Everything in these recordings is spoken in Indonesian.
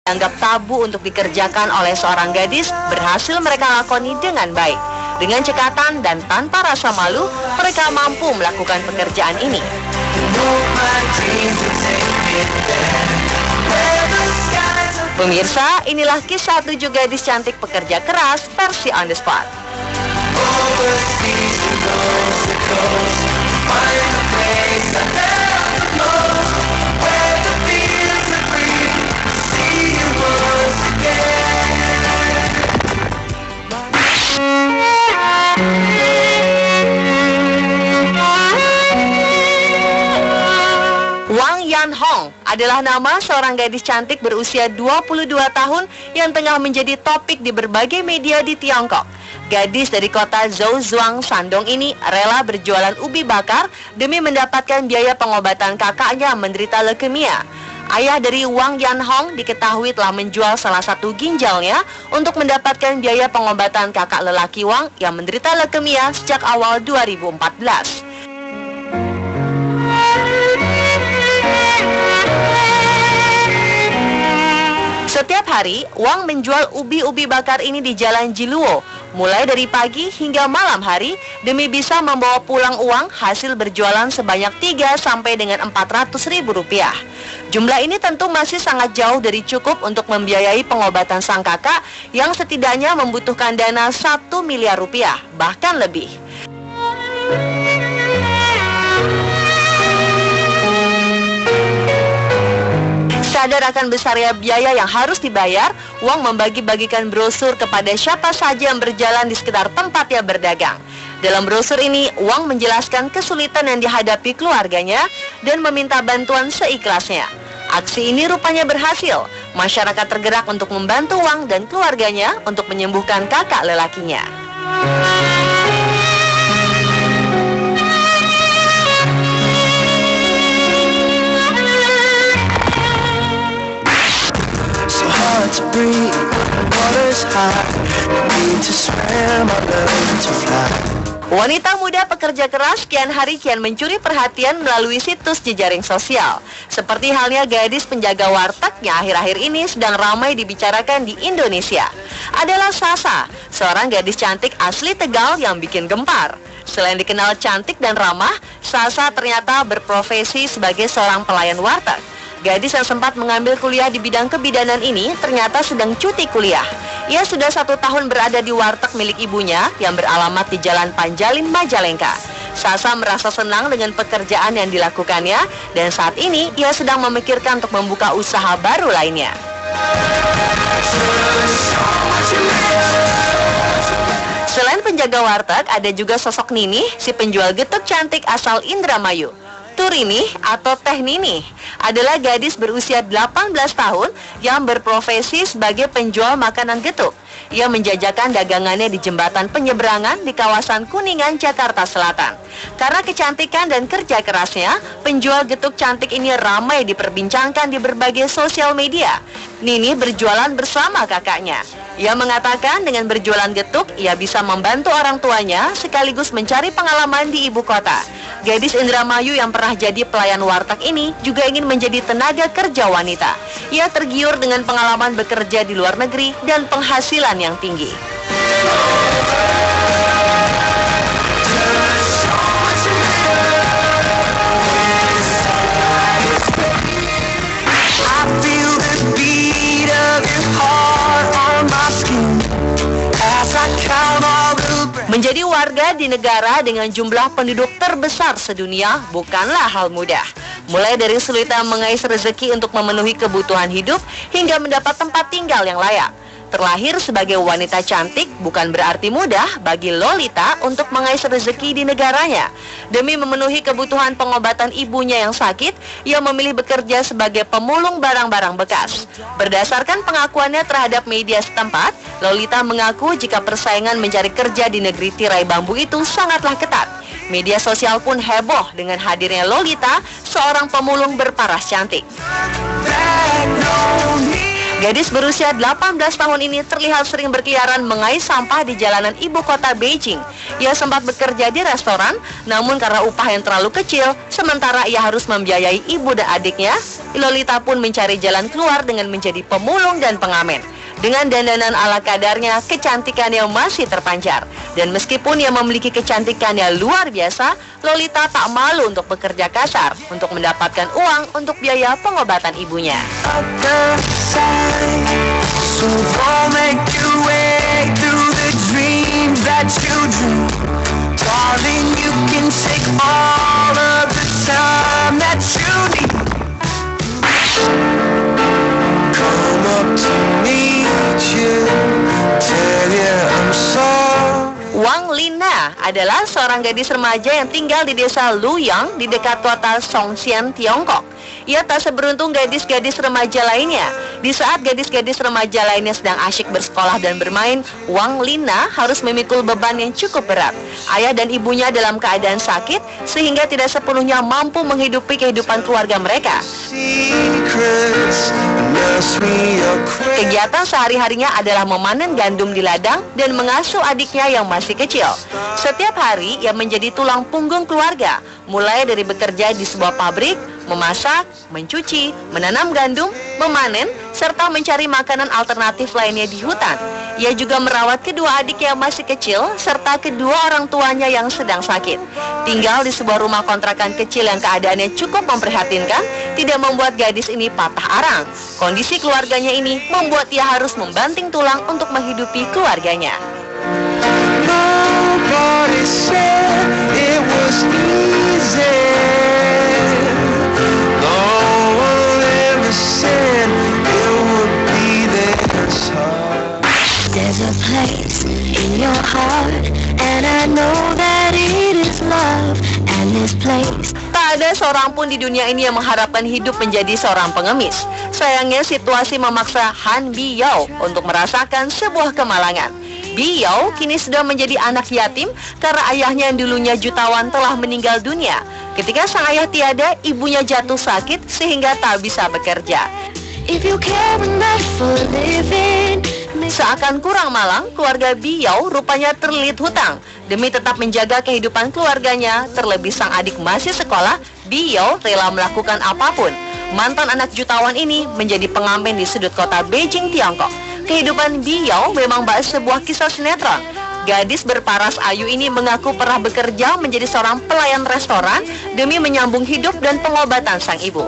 dianggap tabu untuk dikerjakan oleh seorang gadis berhasil mereka lakoni dengan baik. Dengan cekatan dan tanpa rasa malu, mereka mampu melakukan pekerjaan ini. Pemirsa, inilah kisah 7 gadis cantik pekerja keras versi On The Spot. Wang Yanhong adalah nama seorang gadis cantik berusia 22 tahun yang tengah menjadi topik di berbagai media di Tiongkok. Gadis dari kota Zhouzhuang, Shandong ini rela berjualan ubi bakar demi mendapatkan biaya pengobatan kakaknya menderita leukemia. Ayah dari Wang Yanhong diketahui telah menjual salah satu ginjalnya untuk mendapatkan biaya pengobatan kakak lelaki Wang yang menderita leukemia sejak awal 2014. Setiap hari, Wang menjual ubi-ubi bakar ini di Jalan Jiluo, mulai dari pagi hingga malam hari, demi bisa membawa pulang uang hasil berjualan sebanyak 3 sampai dengan 400 ribu rupiah. Jumlah ini tentu masih sangat jauh dari cukup untuk membiayai pengobatan sang kakak yang setidaknya membutuhkan dana 1 miliar rupiah, bahkan lebih. Sadar akan besarnya biaya yang harus dibayar, Wang membagi-bagikan brosur kepada siapa saja yang berjalan di sekitar tempatnya berdagang. Dalam brosur ini, Wang menjelaskan kesulitan yang dihadapi keluarganya dan meminta bantuan seikhlasnya. Aksi ini rupanya berhasil. Masyarakat tergerak untuk membantu Wang dan keluarganya untuk menyembuhkan kakak lelakinya. To breathe, the water's high. Need to swim, I learn to fly. Wanita muda pekerja keras kian hari kian mencuri perhatian melalui situs jejaring sosial. Seperti halnya gadis penjaga warteg yang akhir-akhir ini sedang ramai dibicarakan di Indonesia. Adalah Sasa, seorang gadis cantik asli Tegal yang bikin gempar. Selain dikenal cantik dan ramah, Sasa ternyata berprofesi sebagai seorang pelayan warteg. Gadis yang sempat mengambil kuliah di bidang kebidanan ini ternyata sedang cuti kuliah. Ia sudah 1 tahun berada di warteg milik ibunya yang beralamat di Jalan Panjalin, Majalengka. Sasa merasa senang dengan pekerjaan yang dilakukannya dan saat ini ia sedang memikirkan untuk membuka usaha baru lainnya. Selain penjaga warteg, ada juga sosok Nini, si penjual getuk cantik asal Indramayu. Turini atau Teh Nini adalah gadis berusia 18 tahun yang berprofesi sebagai penjual makanan getuk. Ia menjajakan dagangannya di jembatan penyeberangan di kawasan Kuningan, Jakarta Selatan. Karena kecantikan dan kerja kerasnya, penjual getuk cantik ini ramai diperbincangkan di berbagai sosial media. Nini berjualan bersama kakaknya. Ia mengatakan dengan berjualan getuk, ia bisa membantu orang tuanya sekaligus mencari pengalaman di ibu kota. Gadis Indramayu yang pernah jadi pelayan warteg ini juga ingin menjadi tenaga kerja wanita. Ia tergiur dengan pengalaman bekerja di luar negeri dan penghasilan yang tinggi. Menjadi warga di negara dengan jumlah penduduk terbesar sedunia bukanlah hal mudah. Mulai dari sulitnya mengais rezeki untuk memenuhi kebutuhan hidup hingga mendapat tempat tinggal yang layak. Terlahir sebagai wanita cantik bukan berarti mudah bagi Lolita untuk mengais rezeki di negaranya. Demi memenuhi kebutuhan pengobatan ibunya yang sakit, ia memilih bekerja sebagai pemulung barang-barang bekas. Berdasarkan pengakuannya terhadap media setempat, Lolita mengaku jika persaingan mencari kerja di negeri tirai bambu itu sangatlah ketat. Media sosial pun heboh dengan hadirnya Lolita, seorang pemulung berparas cantik. Gadis berusia 18 tahun ini terlihat sering berkeliaran mengais sampah di jalanan ibu kota Beijing. Ia sempat bekerja di restoran, namun karena upah yang terlalu kecil, sementara ia harus membiayai ibu dan adiknya, Lolita pun mencari jalan keluar dengan menjadi pemulung dan pengamen. Dengan dandanan ala kadarnya, kecantikannya masih terpancar. Dan meskipun ia memiliki kecantikannya luar biasa, Lolita tak malu untuk bekerja kasar untuk mendapatkan uang untuk biaya pengobatan ibunya. other side. So don't make your way through the dreams that you dream. Darling, you can take all of the time that you need. Come up to meet you, tell you I'm sorry. Wang Lina adalah seorang gadis remaja yang tinggal di desa Luyang di dekat kota Songxian, Tiongkok. Ia tak seberuntung gadis-gadis remaja lainnya. Di saat gadis-gadis remaja lainnya sedang asyik bersekolah dan bermain, Wang Lina harus memikul beban yang cukup berat. Ayah dan ibunya dalam keadaan sakit sehingga tidak sepenuhnya mampu menghidupi kehidupan keluarga mereka. Secrets, nurse me your Kegiatan sehari-harinya adalah memanen gandum di ladang dan mengasuh adiknya yang masih kecil. Setiap hari ia menjadi tulang punggung keluarga, mulai dari bekerja di sebuah pabrik, memasak, mencuci, menanam gandum, memanen, serta mencari makanan alternatif lainnya di hutan. Ia juga merawat kedua adik yang masih kecil, serta kedua orang tuanya yang sedang sakit. Tinggal di sebuah rumah kontrakan kecil yang keadaannya cukup memprihatinkan, tidak membuat gadis ini patah arang. Kondisi keluarganya ini membuat ia harus membanting tulang untuk menghidupi keluarganya. Nobody said it was easy. No one ever said it would be this hard. There's a place in your heart, and I know that it is love. And this place. Tak ada seorang pun di dunia ini yang mengharapkan hidup menjadi seorang pengemis. Sayangnya situasi memaksa Han Biyao untuk merasakan sebuah kemalangan. Biyao kini sudah menjadi anak yatim karena ayahnya yang dulunya jutawan telah meninggal dunia. Ketika sang ayah tiada, ibunya jatuh sakit sehingga tak bisa bekerja. If you care enough for living. Seakan kurang malang, keluarga Biyao rupanya terlilit hutang. Demi tetap menjaga kehidupan keluarganya, terlebih sang adik masih sekolah, Biyao rela melakukan apapun. Mantan anak jutawan ini menjadi pengamen di sudut kota Beijing, Tiongkok. Kehidupan Biyao memang bahas sebuah kisah sinetron. Gadis berparas ayu ini mengaku pernah bekerja menjadi seorang pelayan restoran demi menyambung hidup dan pengobatan sang ibu.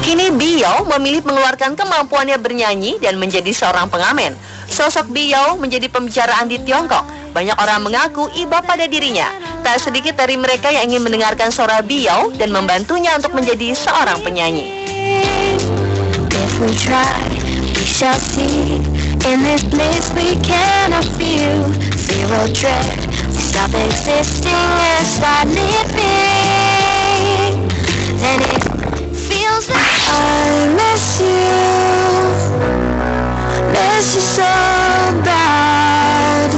Kini Biyao memilih mengeluarkan kemampuannya bernyanyi dan menjadi seorang pengamen. Sosok Biyao menjadi pembicaraan di Tiongkok. Banyak orang mengaku iba pada dirinya. Tak sedikit dari mereka yang ingin mendengarkan suara Biyao dan membantunya untuk menjadi seorang penyanyi. If we try, we shall see. In this place we cannot feel zero dread. We stop existing and start living. Then it feels like I miss you so bad.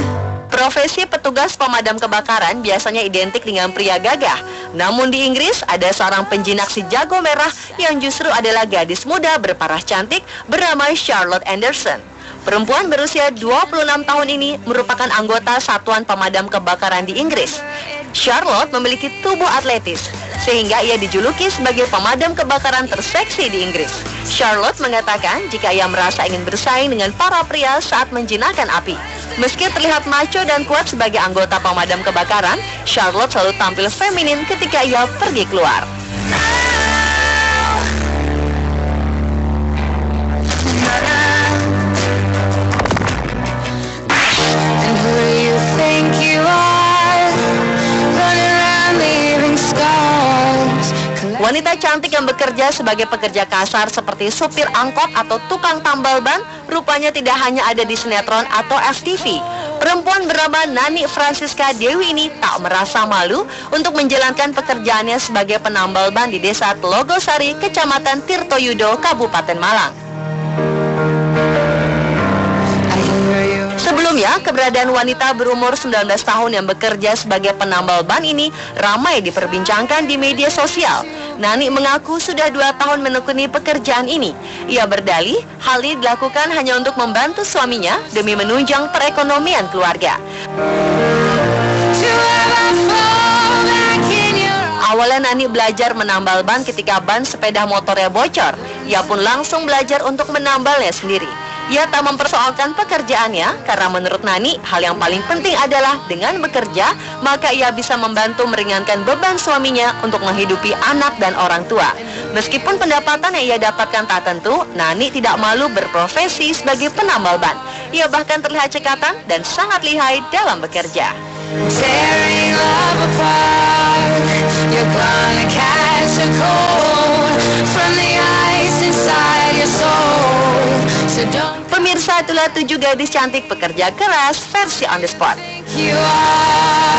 Profesi petugas pemadam kebakaran biasanya identik dengan pria gagah. Namun di Inggris ada seorang penjinak si jago merah yang justru adalah gadis muda berparas cantik bernama Charlotte Anderson. Perempuan berusia 26 tahun ini merupakan anggota satuan pemadam kebakaran di Inggris. Charlotte memiliki tubuh atletis, sehingga ia dijuluki sebagai pemadam kebakaran terseksi di Inggris. Charlotte mengatakan jika ia merasa ingin bersaing dengan para pria saat menjinakkan api. Meski terlihat macho dan kuat sebagai anggota pemadam kebakaran, Charlotte selalu tampil feminin ketika ia pergi keluar. Wanita cantik yang bekerja sebagai pekerja kasar seperti supir angkot atau tukang tambal ban rupanya tidak hanya ada di sinetron atau FTV. Perempuan bernama Nani Francisca Dewi ini tak merasa malu untuk menjalankan pekerjaannya sebagai penambal ban di desa Telogosari, Kecamatan Tirtoyudo, Kabupaten Malang. Sebelum Sebelumnya, keberadaan wanita berumur 19 tahun yang bekerja sebagai penambal ban ini ramai diperbincangkan di media sosial. Nani mengaku sudah 2 tahun menekuni pekerjaan ini. Ia berdalih, hal ini dilakukan hanya untuk membantu suaminya demi menunjang perekonomian keluarga. Awalnya Nani belajar menambal ban ketika ban sepeda motornya bocor. Ia pun langsung belajar untuk menambalnya sendiri. Ia tak mempersoalkan pekerjaannya karena menurut Nani, hal yang paling penting adalah dengan bekerja, maka ia bisa membantu meringankan beban suaminya untuk menghidupi anak dan orang tua. Meskipun pendapatan yang ia dapatkan tak tentu, Nani tidak malu berprofesi sebagai penambal ban. Ia bahkan terlihat cekatan dan sangat lihai dalam bekerja. Tearing love apart, you're gonna catch a cold from the ice inside your soul. So don't Pemirsa, itulah 7 gadis cantik pekerja keras versi On The Spot. think you are.